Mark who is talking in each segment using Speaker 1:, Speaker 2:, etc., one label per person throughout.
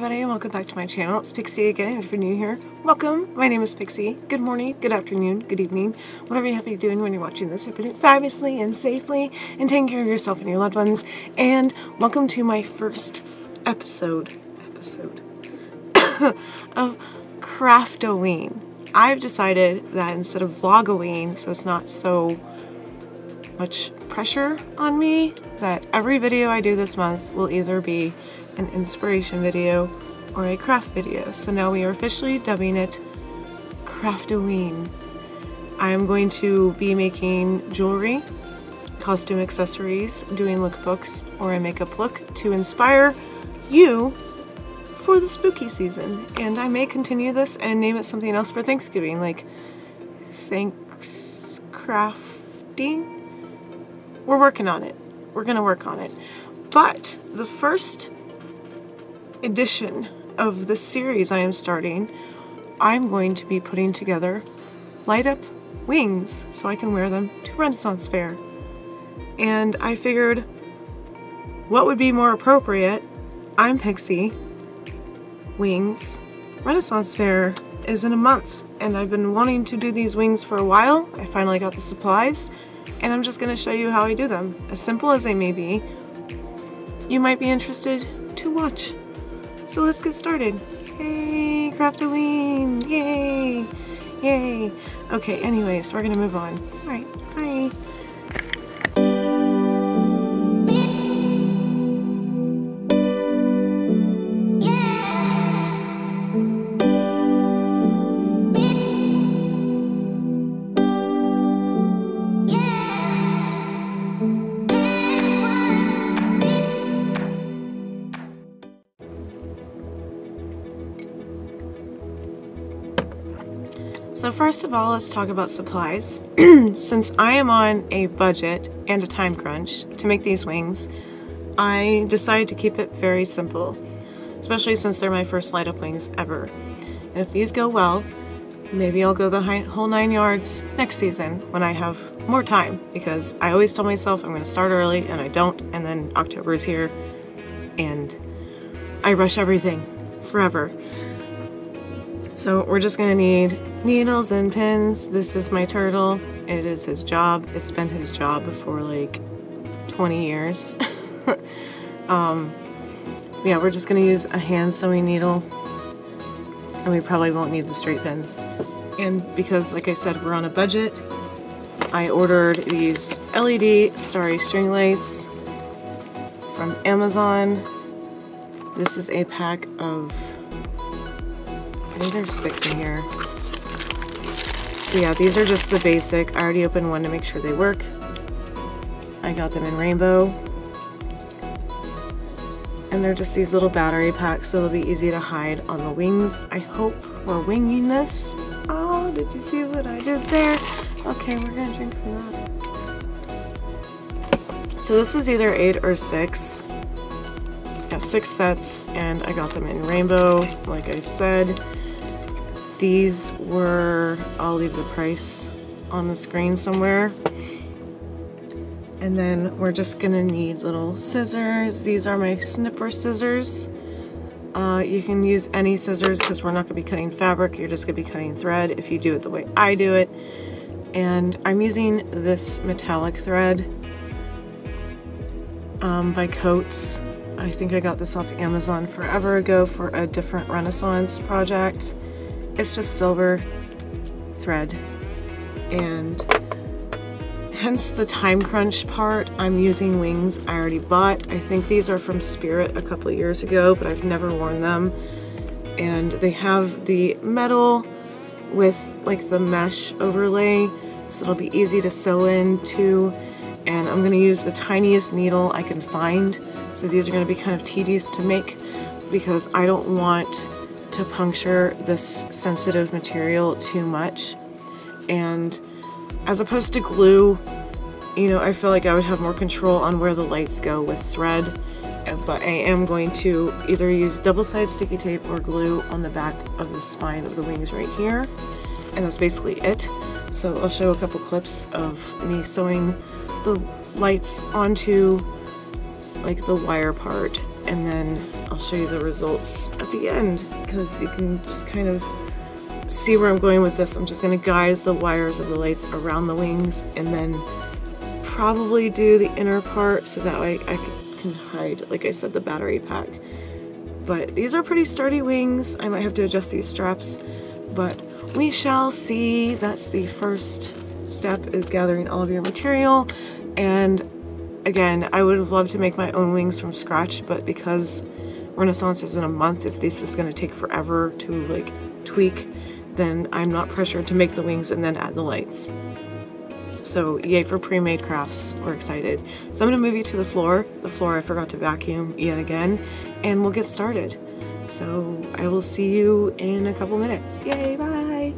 Speaker 1: everybody, and welcome back to my channel. It's Pixi again. If you're new here, welcome. My name is Pixi. Good morning, good afternoon, good evening, whatever you happen to be doing when you're watching this. Hope you're doing fabulously and safely and taking care of yourself and your loved ones. And welcome to my first episode of Craftoween. I've decided that instead of vlogoween, so it's not so much pressure on me, that every video I do this month will either be an inspiration video or a craft video. So now we are officially dubbing it Craftoween. I am going to be making jewelry, costume accessories, doing lookbooks, or a makeup look to inspire you for the spooky season. And I may continue this and name it something else for Thanksgiving, like Thanks Crafting. We're working on it. We're gonna work on it. But the first edition of the series I am starting, I'm going to be putting together light up wings so I can wear them to Renaissance Fair. And I figured, what would be more appropriate? I'm Pixi. Wings. Renaissance Fair is in a month, and I've been wanting to do these wings for a while. I finally got the supplies, and I'm just going to show you how I do them. As simple as they may be, you might be interested to watch. So let's get started. Hey, Craftoween! Yay! Yay! Okay, anyways, we're gonna move on. Alright, bye! So first of all, let's talk about supplies. Since I am on a budget and a time crunch to make these wings, I decided to keep it very simple, especially since they're my first light up wings ever. And if these go well, maybe I'll go the whole 9 yards next season when I have more time, because I always tell myself I'm going to start early and I don't, and then October is here and I rush everything forever. So we're just going to need needles and pins. This is my turtle. It is his job. It's been his job for like 20 years. Yeah, we're just going to use a hand sewing needle, and we probably won't need the straight pins. And because, like I said, we're on a budget, I ordered these LED starry string lights from Amazon. This is a pack of, I think there's 6 in here. But yeah, these are just the basic. I already opened one to make sure they work. I got them in rainbow. And they're just these little battery packs, so they'll be easy to hide on the wings. I hope we're winging this. Oh, did you see what I did there? Okay, we're gonna drink from that. So this is either 8 or 6. Got 6 sets, and I got them in rainbow, like I said. These were, I'll leave the price on the screen somewhere. And then we're just gonna need little scissors. These are my snipper scissors. You can use any scissors because we're not gonna be cutting fabric, you're just gonna be cutting thread if you do it the way I do it. And I'm using this metallic thread by Coats. I think I got this off Amazon forever ago for a different Renaissance project. It's just silver thread, and hence the time crunch part. I'm using wings I already bought. I think these are from Spirit a couple of years ago, but I've never worn them. And they have the metal with like the mesh overlay, so it'll be easy to sew into. And I'm gonna use the tiniest needle I can find. So these are gonna be kind of tedious to make because I don't want to puncture this sensitive material too much. And as opposed to glue, you know, I feel like I would have more control on where the lights go with thread. But I am going to either use double-sided sticky tape or glue on the back of the spine of the wings right here. And that's basically it. So I'll show a couple clips of me sewing the lights onto like the wire part, and then I'll show you the results at the end, because you can just kind of see where I'm going with this. I'm just going to guide the wires of the lights around the wings and then probably do the inner part so that way I can hide, like I said, the battery pack. But these are pretty sturdy wings. I might have to adjust these straps, but we shall see. That's the first step, is gathering all of your material. And again, I would have loved to make my own wings from scratch, but because Renaissance is in a month, if this is going to take forever to like tweak, then I'm not pressured to make the wings and then add the lights. So yay for pre-made crafts, we're excited. So I'm going to move you to the floor. The floor I forgot to vacuum yet again, and we'll get started. So I will see you in a couple minutes. Yay, bye!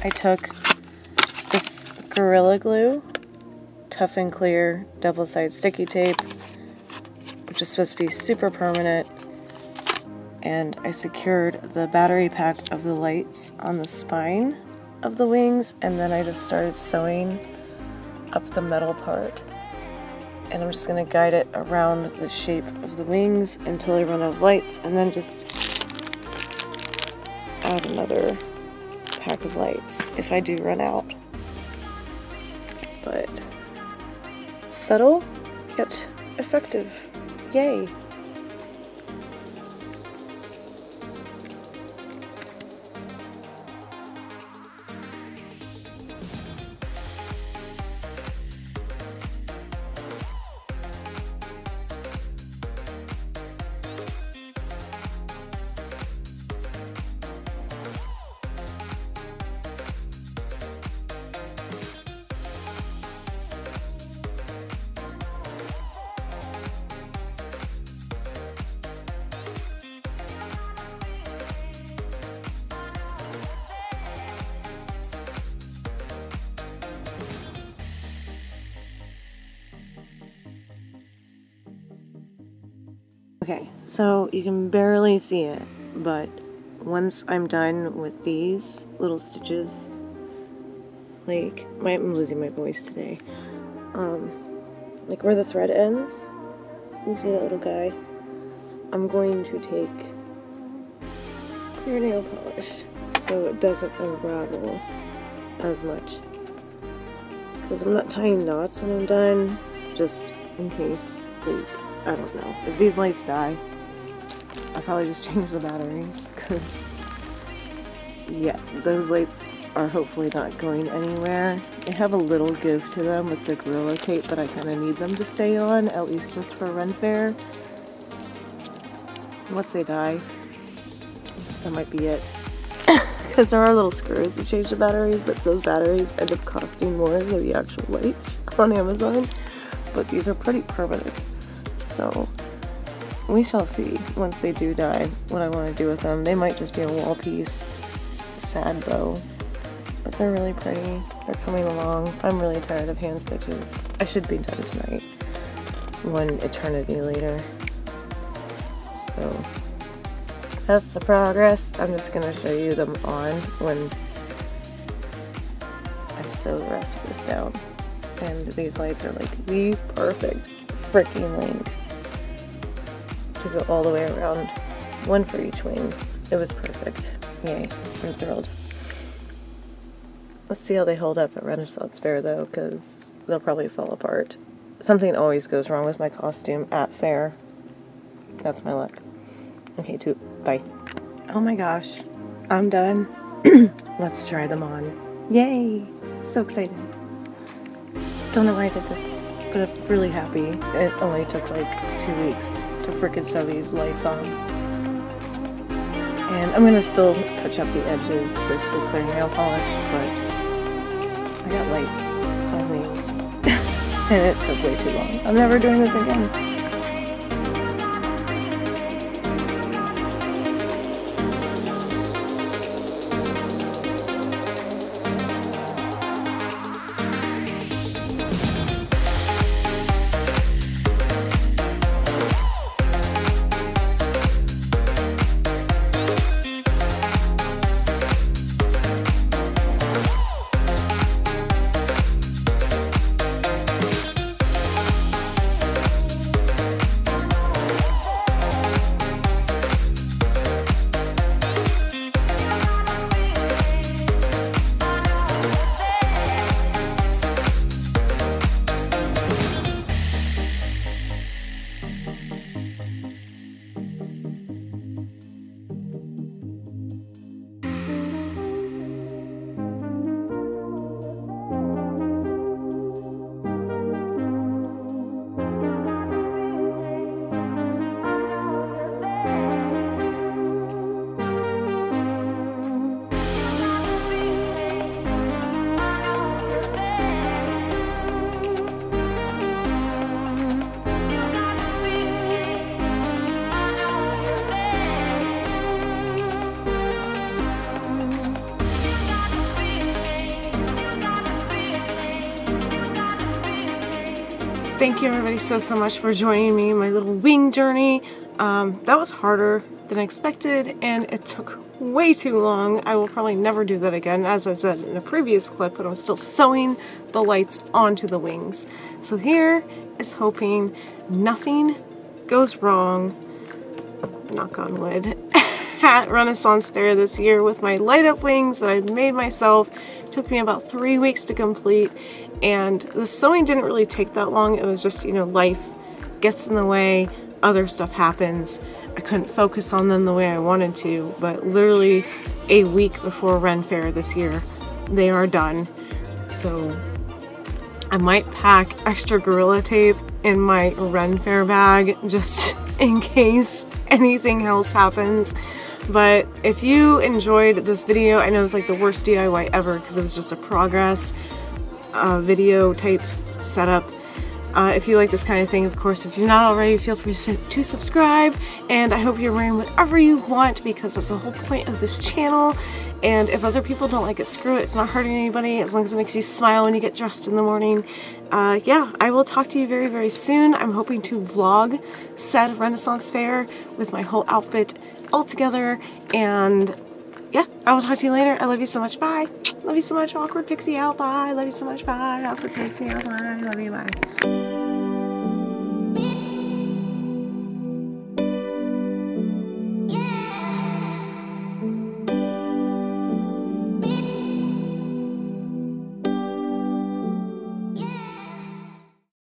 Speaker 1: I took this Gorilla Glue, Tough and Clear double-sided sticky tape, which is supposed to be super permanent, and I secured the battery pack of the lights on the spine of the wings, and then I just started sewing up the metal part. And I'm just going to guide it around the shape of the wings until I run out of lights, and then just add another pack of lights if I do run out. But subtle yet effective. Yay! Okay, so you can barely see it, but once I'm done with these little stitches, like, I'm losing my voice today, like where the thread ends, you see that little guy? I'm going to take clear nail polish so it doesn't unravel as much, because I'm not tying knots when I'm done, just in case, like, I don't know. If these lights die, I'll probably just change the batteries, because, yeah, those lights are hopefully not going anywhere. They have a little give to them with the Gorilla Tape, but I kind of need them to stay on, at least just for Ren Fair. Unless they die, that might be it. Because there are little screws to change the batteries, but those batteries end up costing more than the actual lights on Amazon. But these are pretty permanent. So we shall see once they do die what I want to do with them. They might just be a wall piece. Sad though. But they're really pretty. They're coming along. I'm really tired of hand stitches. I should be done tonight. One eternity later. So that's the progress. I'm just going to show you them on when I sew the rest of this down. And these lights are like the perfect freaking length to go all the way around. One for each wing. It was perfect. Yay, I'm thrilled. Let's see how they hold up at Renaissance Fair though, because they'll probably fall apart. Something always goes wrong with my costume at Faire. That's my luck. Okay, bye. Oh my gosh, I'm done. Let's try them on. Yay! So excited. Don't know why I did this, but I'm really happy. It only took like 2 weeks to frickin' sew these lights on. And I'm gonna still touch up the edges with the clear nail polish, but I got lights on wings. And it took way too long. I'm never doing this again. Thank you everybody so much for joining me in my little wing journey. That was harder than expected and it took way too long. I will probably never do that again, as I said in a previous clip, but I'm still sewing the lights onto the wings. So here is hoping nothing goes wrong, knock on wood, at Renaissance Fair this year with my light up wings that I made myself. It took me about 3 weeks to complete, and the sewing didn't really take that long. It was just, you know, life gets in the way, other stuff happens. I couldn't focus on them the way I wanted to, but literally a week before Ren Fair this year, they are done. So I might pack extra Gorilla Tape in my Ren Fair bag just in case anything else happens. But if you enjoyed this video, I know it's like the worst DIY ever because it was just a progress video type setup. If you like this kind of thing, of course, if you're not already, feel free to subscribe, and I hope you're wearing whatever you want because that's the whole point of this channel. And if other people don't like it, screw it. It's not hurting anybody as long as it makes you smile when you get dressed in the morning. Yeah, I will talk to you very, very soon. I'm hoping to vlog said Renaissance fair with my whole outfit all together. And yeah, I will talk to you later. I love you so much. Bye. Love you so much. Awkward Pixie out. Bye. Love you so much. Bye. Awkward Pixie out. Bye. Love you. Bye.